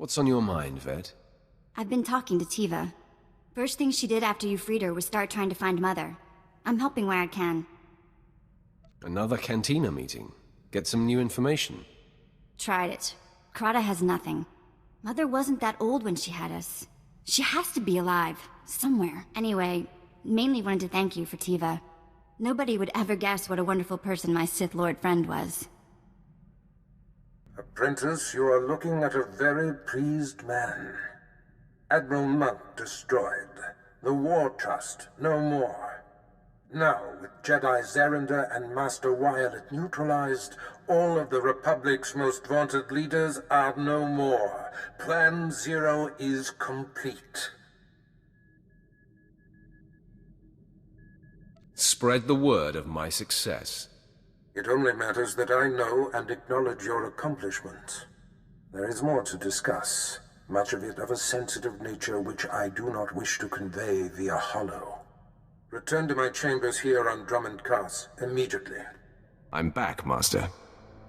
What's on your mind, Vette? I've been talking to Tiva. First thing she did after you freed her was start trying to find Mother. I'm helping where I can. Another Cantina meeting. Get some new information. Tried it. Krata has nothing. Mother wasn't that old when she had us. She has to be alive. Somewhere. Anyway, mainly wanted to thank you for Tiva. Nobody would ever guess what a wonderful person my Sith Lord friend was. Apprentice, you are looking at a very pleased man. Admiral Monk destroyed. The War Trust, no more. Now, with Jedi Zerender and Master Wyatt neutralized, all of the Republic's most vaunted leaders are no more. Plan Zero is complete. Spread the word of my success. It only matters that I know and acknowledge your accomplishments. There is more to discuss, much of it of a sensitive nature which I do not wish to convey via holo. Return to my chambers here on Drummond Cars immediately. I'm back, Master.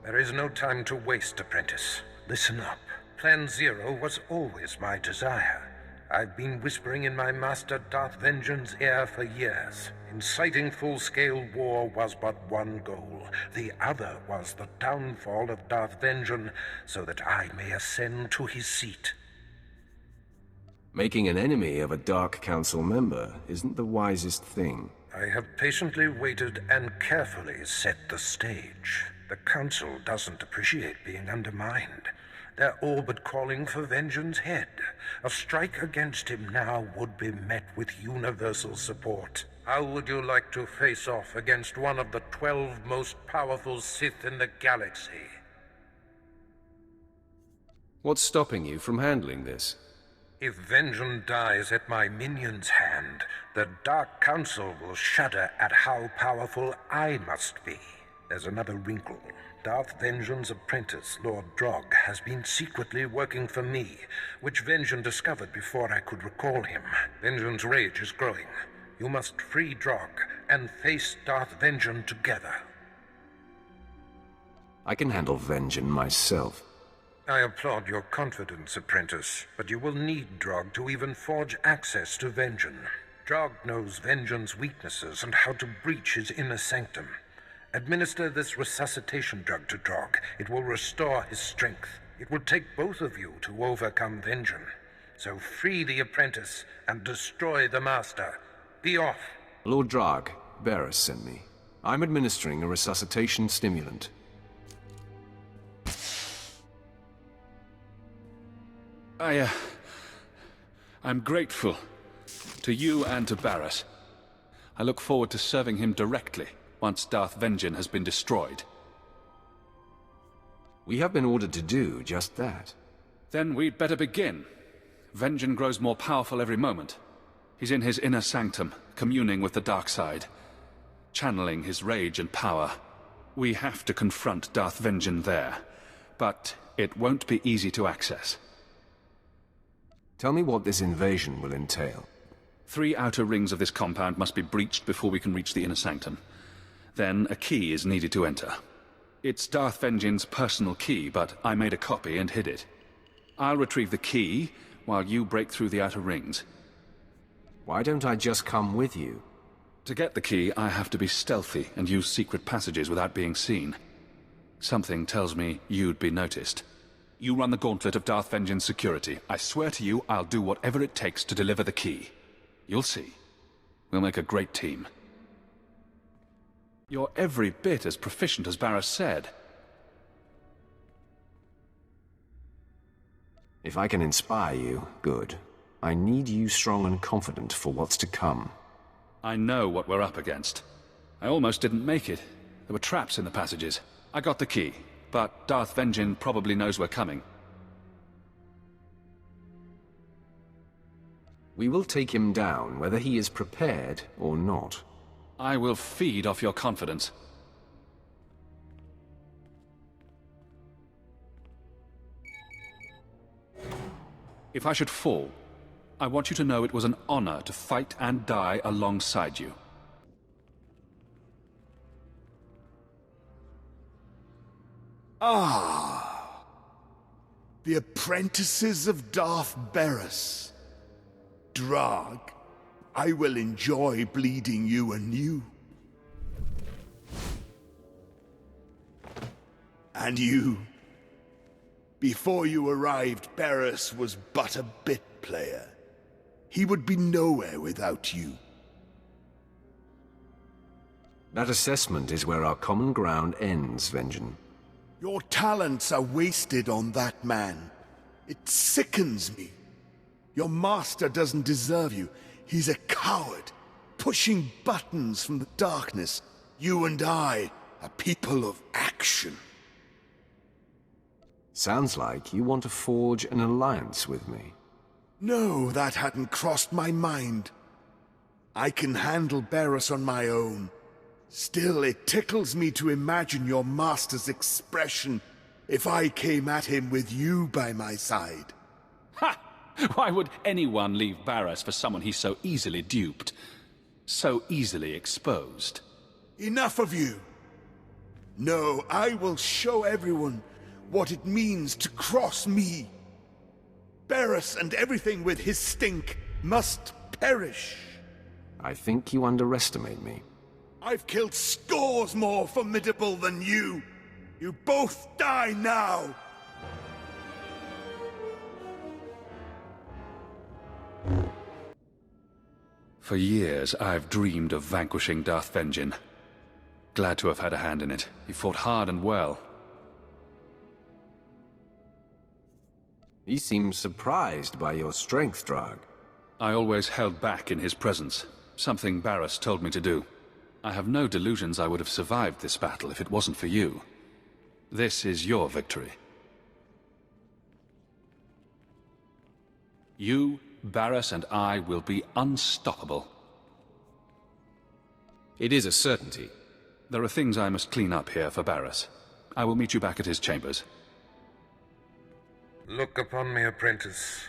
There is no time to waste, Apprentice. Listen up. Plan Zero was always my desire. I've been whispering in my master Darth Vengeance's ear for years. Inciting full-scale war was but one goal. The other was the downfall of Darth Vengeance, so that I may ascend to his seat. Making an enemy of a Dark Council member isn't the wisest thing. I have patiently waited and carefully set the stage. The Council doesn't appreciate being undermined. They're all but calling for Vengeance's head. A strike against him now would be met with universal support. How would you like to face off against one of the 12 most powerful Sith in the galaxy? What's stopping you from handling this? If Vengeance dies at my minion's hand, the Dark Council will shudder at how powerful I must be. There's another wrinkle. Darth Vengeance's apprentice, Lord Drog, has been secretly working for me, which Vengeance discovered before I could recall him. Vengeance's rage is growing. You must free Drog and face Darth Vengeance together. I can handle Vengeance myself. I applaud your confidence, Apprentice, but you will need Drog to even forge access to Vengeance. Drog knows Vengeance's weaknesses and how to breach his inner sanctum. Administer this resuscitation drug to Drog. It will restore his strength. It will take both of you to overcome Vengeance. So free the apprentice and destroy the master. Be off. Lord Drog, Barris sent me. I'm administering a resuscitation stimulant. I'm grateful to you and to Barris. I look forward to serving him directly once Darth Vengeance has been destroyed. We have been ordered to do just that. Then we'd better begin. Vengeance grows more powerful every moment. He's in his inner sanctum, communing with the dark side, channeling his rage and power. We have to confront Darth Vengeance there, but it won't be easy to access. Tell me what this invasion will entail. 3 outer rings of this compound must be breached before we can reach the inner sanctum. Then a key is needed to enter. It's Darth Vengeance's personal key, but I made a copy and hid it. I'll retrieve the key while you break through the outer rings. Why don't I just come with you? To get the key, I have to be stealthy and use secret passages without being seen. Something tells me you'd be noticed. You run the gauntlet of Darth Vengeance security. I swear to you, I'll do whatever it takes to deliver the key. You'll see. We'll make a great team. You're every bit as proficient as Barris said. If I can inspire you, good. I need you strong and confident for what's to come. I know what we're up against. I almost didn't make it. There were traps in the passages. I got the key, but Darth Vengeance probably knows we're coming. We will take him down, whether he is prepared or not. I will feed off your confidence. If I should fall, I want you to know it was an honor to fight and die alongside you. The apprentices of Darth Barris. Drag, I will enjoy bleeding you anew. And you. Before you arrived, Barris was but a bit player. He would be nowhere without you. That assessment is where our common ground ends, Vengeance. Your talents are wasted on that man. It sickens me. Your master doesn't deserve you. He's a coward, pushing buttons from the darkness. You and I are people of action. Sounds like you want to forge an alliance with me. No, that hadn't crossed my mind. I can handle Barris on my own. Still, it tickles me to imagine your master's expression if I came at him with you by my side. Ha! Why would anyone leave Barris for someone he's so easily duped? So easily exposed? Enough of you! No, I will show everyone what it means to cross me. Barris and everything with his stink must perish. I think you underestimate me. I've killed scores more formidable than you. You both die now. For years, I've dreamed of vanquishing Darth Vengeance. Glad to have had a hand in it. He fought hard and well. He seems surprised by your strength, Drag. I always held back in his presence. Something Barris told me to do. I have no delusions I would have survived this battle if it wasn't for you. This is your victory. You, Barris, and I will be unstoppable. It is a certainty. There are things I must clean up here for Barris. I will meet you back at his chambers. Look upon me, apprentice.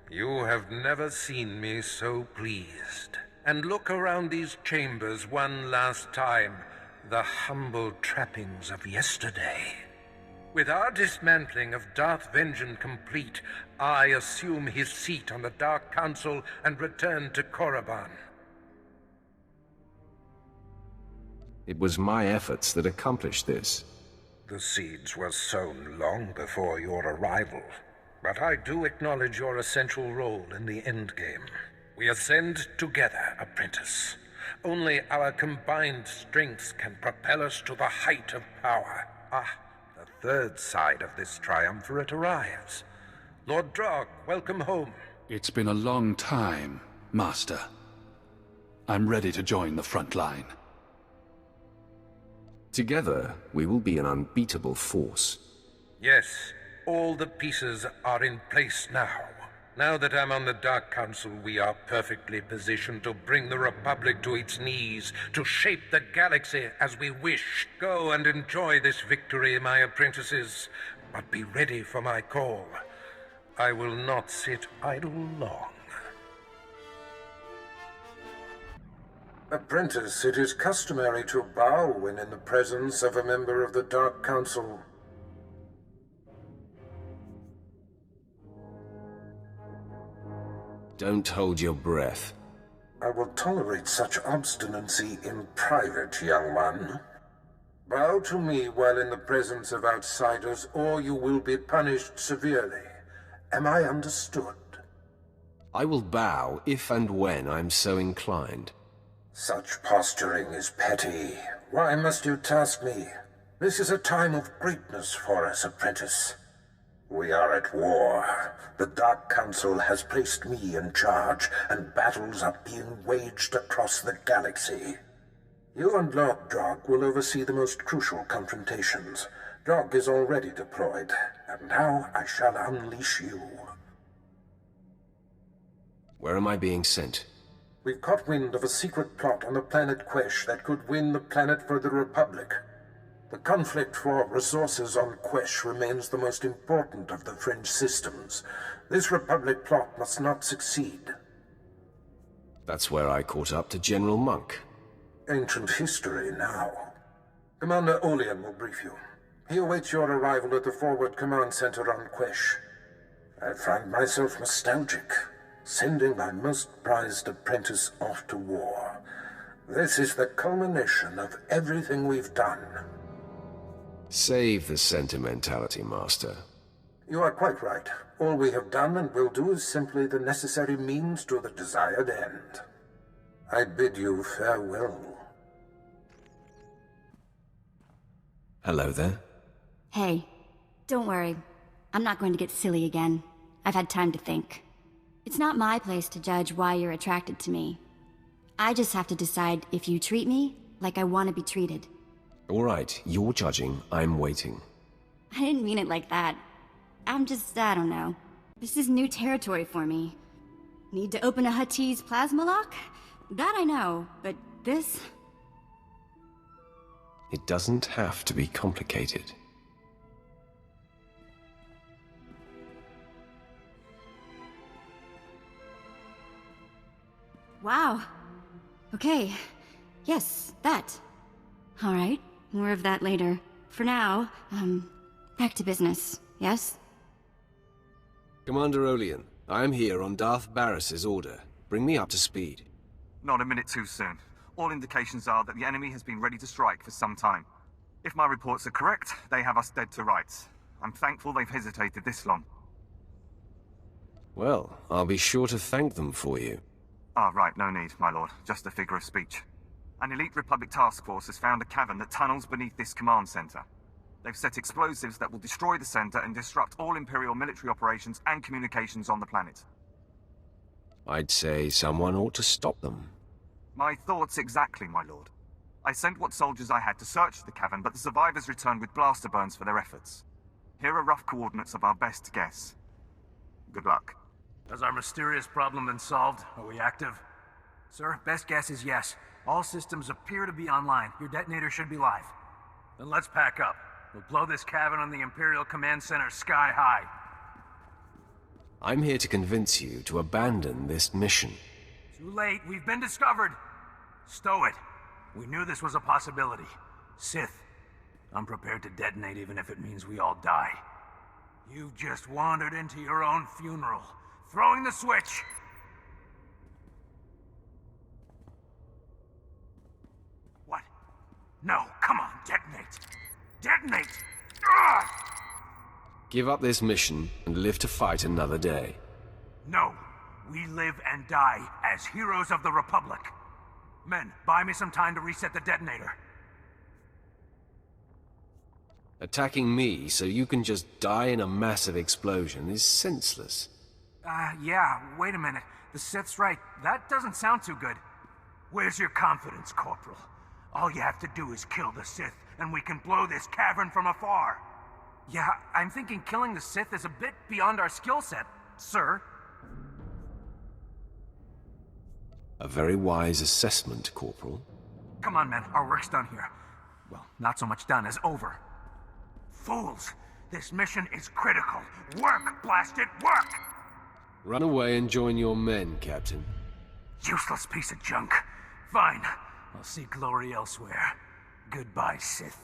You have never seen me so pleased. And look around these chambers one last time, the humble trappings of yesterday. With our dismantling of Darth Vengeance complete, I assume his seat on the Dark Council and return to Korriban. It was my efforts that accomplished this. The seeds were sown long before your arrival, but I do acknowledge your essential role in the endgame. We ascend together, apprentice. Only our combined strengths can propel us to the height of power. Ah, the third side of this triumvirate arrives. Lord Drog, welcome home. It's been a long time, Master. I'm ready to join the front line. Together, we will be an unbeatable force. Yes, all the pieces are in place now. Now that I'm on the Dark Council, we are perfectly positioned to bring the Republic to its knees, to shape the galaxy as we wish. Go and enjoy this victory, my apprentices, but be ready for my call. I will not sit idle long. Apprentice, it is customary to bow when in the presence of a member of the Dark Council. Don't hold your breath. I will tolerate such obstinacy in private, young one. Bow to me while in the presence of outsiders, or you will be punished severely. Am I understood? I will bow if and when I'm so inclined. Such posturing is petty. Why must you task me? This is a time of greatness for us, apprentice. We are at war. The Dark Council has placed me in charge, and battles are being waged across the galaxy. You and Lord Drog will oversee the most crucial confrontations. Drog is already deployed, and now I shall unleash you. Where am I being sent? We've caught wind of a secret plot on the planet Quesh that could win the planet for the Republic. The conflict for resources on Quesh remains the most important of the fringe systems. This Republic plot must not succeed. That's where I caught up to General Monk. Ancient history now. Commander Olean will brief you. He awaits your arrival at the Forward Command Center on Quesh. I find myself nostalgic, sending my most prized apprentice off to war. This is the culmination of everything we've done. Save the sentimentality, Master. You are quite right. All we have done and will do is simply the necessary means to the desired end. I bid you farewell. Hello there. Hey, don't worry. I'm not going to get silly again. I've had time to think. It's not my place to judge why you're attracted to me. I just have to decide if you treat me like I want to be treated. All right, you're judging, I'm waiting. I didn't mean it like that. I don't know. This is new territory for me. Need to open a Huttese plasma lock? That I know, but this? It doesn't have to be complicated. Wow. Okay. Yes, that. All right, more of that later. For now, back to business, yes? Commander Olean, I am here on Darth Barris's order. Bring me up to speed. Not a minute too soon. All indications are that the enemy has been ready to strike for some time. If my reports are correct, they have us dead to rights. I'm thankful they've hesitated this long. Well, I'll be sure to thank them for you. Ah, right, no need, my lord. Just a figure of speech. An elite Republic task force has found a cavern that tunnels beneath this command center. They've set explosives that will destroy the center and disrupt all Imperial military operations and communications on the planet. I'd say someone ought to stop them. My thoughts exactly, my lord. I sent what soldiers I had to search the cavern, but the survivors returned with blaster burns for their efforts. Here are rough coordinates of our best guess. Good luck. Has our mysterious problem been solved? Are we active? Sir, best guess is yes. All systems appear to be online. Your detonator should be live. Then let's pack up. We'll blow this cavern on the Imperial Command Center sky high. I'm here to convince you to abandon this mission. Too late. We've been discovered. Stow it. We knew this was a possibility. Sith, I'm prepared to detonate even if it means we all die. You've just wandered into your own funeral. Throwing the switch! What? No, come on, detonate! Detonate! Ugh! Give up this mission and live to fight another day. No, we live and die as heroes of the Republic. Men, buy me some time to reset the detonator. Attacking me so you can just die in a massive explosion is senseless. Yeah, wait a minute. The Sith's right. That doesn't sound too good. Where's your confidence, Corporal? All you have to do is kill the Sith, and we can blow this cavern from afar. Yeah, I'm thinking killing the Sith is a bit beyond our skill set, sir. A very wise assessment, Corporal. Come on, men. Our work's done here. Well, not so much done as over. Fools! This mission is critical. Work, blast it, work! Run away and join your men, Captain. Useless piece of junk. Fine. I'll seek glory elsewhere. Goodbye, Sith.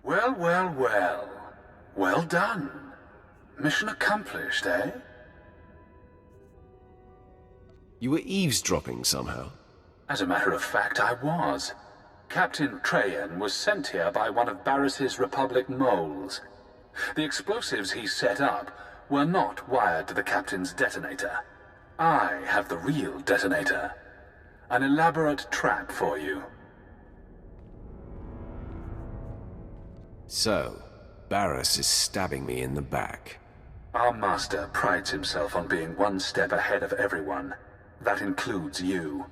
Well, well, well. Well done. Mission accomplished, eh? You were eavesdropping somehow. As a matter of fact, I was. Captain Trajan was sent here by one of Barris's Republic moles. The explosives he set up were not wired to the Captain's detonator. I have the real detonator. An elaborate trap for you. So, Barris is stabbing me in the back. Our master prides himself on being one step ahead of everyone. That includes you.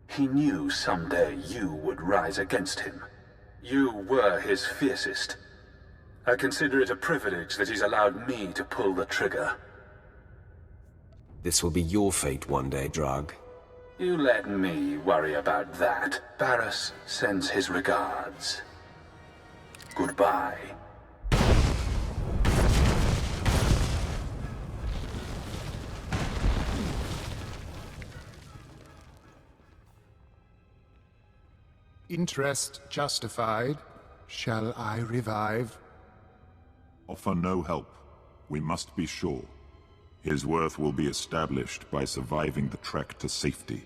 He knew someday you would rise against him. You were his fiercest. I consider it a privilege that he's allowed me to pull the trigger. This will be your fate one day, Drug. You let me worry about that. Barris sends his regards. Goodbye. Interest justified. Shall I revive? Offer no help. We must be sure. His worth will be established by surviving the trek to safety.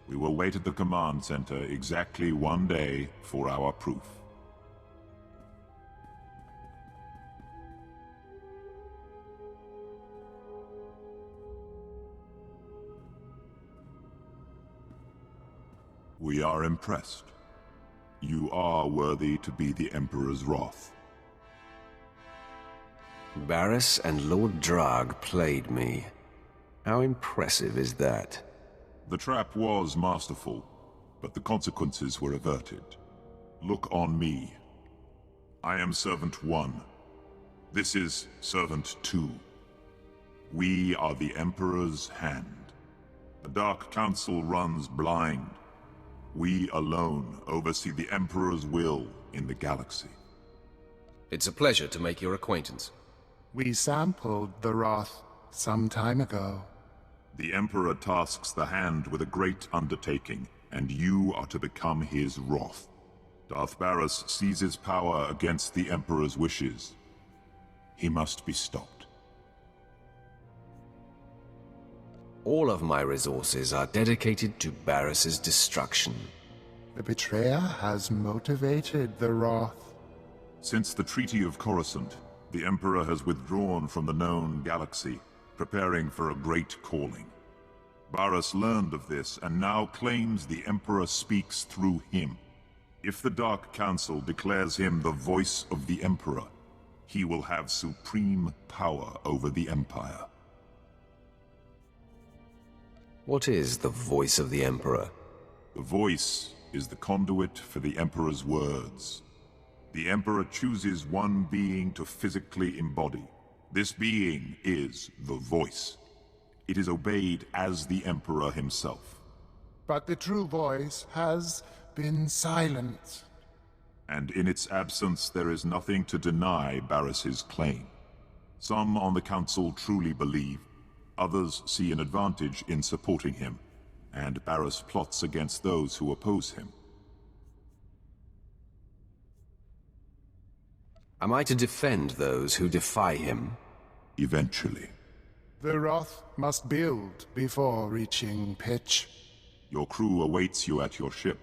We will wait at the command center exactly 1 day for our proof. We are impressed. You are worthy to be the Emperor's wrath. Barris and Lord Drag played me. How impressive is that? The trap was masterful, but the consequences were averted. Look on me. I am Servant 1. This is Servant 2. We are the Emperor's hand. The Dark Council runs blind. We alone oversee the Emperor's will in the galaxy. It's a pleasure to make your acquaintance. We sampled the wrath some time ago. The Emperor tasks the Hand with a great undertaking, and you are to become his wrath. Darth Barris seizes power against the Emperor's wishes. He must be stopped. All of my resources are dedicated to Barris's destruction. The betrayer has motivated the wrath. Since the Treaty of Coruscant, the Emperor has withdrawn from the known galaxy, preparing for a great calling. Barris learned of this and now claims the Emperor speaks through him. If the Dark Council declares him the voice of the Emperor, he will have supreme power over the Empire. What is the voice of the Emperor? The voice is the conduit for the Emperor's words. The Emperor chooses one being to physically embody. This being is the voice. It is obeyed as the Emperor himself. But the true voice has been silenced. And in its absence, there is nothing to deny Barris's claim. Some on the Council truly believe, others see an advantage in supporting him, and Barris plots against those who oppose him. Am I to defend those who defy him? Eventually. The wrath must build before reaching pitch. Your crew awaits you at your ship.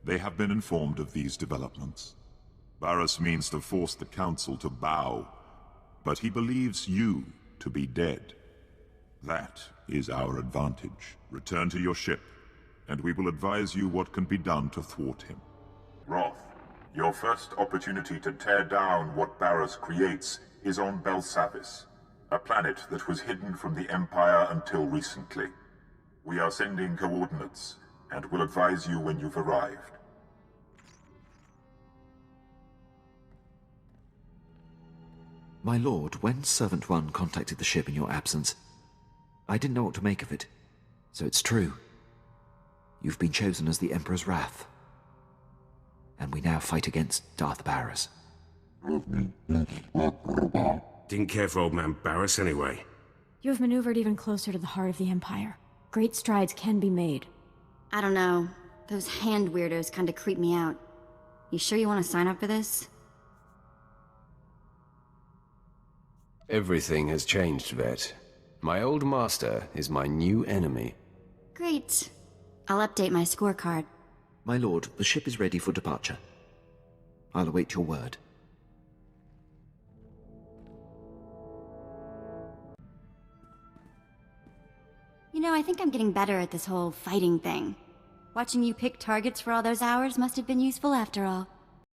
They have been informed of these developments. Barris means to force the Council to bow, but he believes you to be dead. That is our advantage. Return to your ship, and we will advise you what can be done to thwart him. Wrath, your first opportunity to tear down what Barris creates is on Belsavis, a planet that was hidden from the Empire until recently. We are sending coordinates, and will advise you when you've arrived. My lord, when Servant 1 contacted the ship in your absence, I didn't know what to make of it. So it's true. You've been chosen as the Emperor's wrath. And we now fight against Darth Barris. Didn't care for old man Barris anyway. You have maneuvered even closer to the heart of the Empire. Great strides can be made. I don't know. Those hand weirdos kinda creep me out. You sure you want to sign up for this? Everything has changed, Vette. My old master is my new enemy. Great. I'll update my scorecard. My lord, the ship is ready for departure. I'll await your word. You know, I think I'm getting better at this whole fighting thing. Watching you pick targets for all those hours must have been useful after all.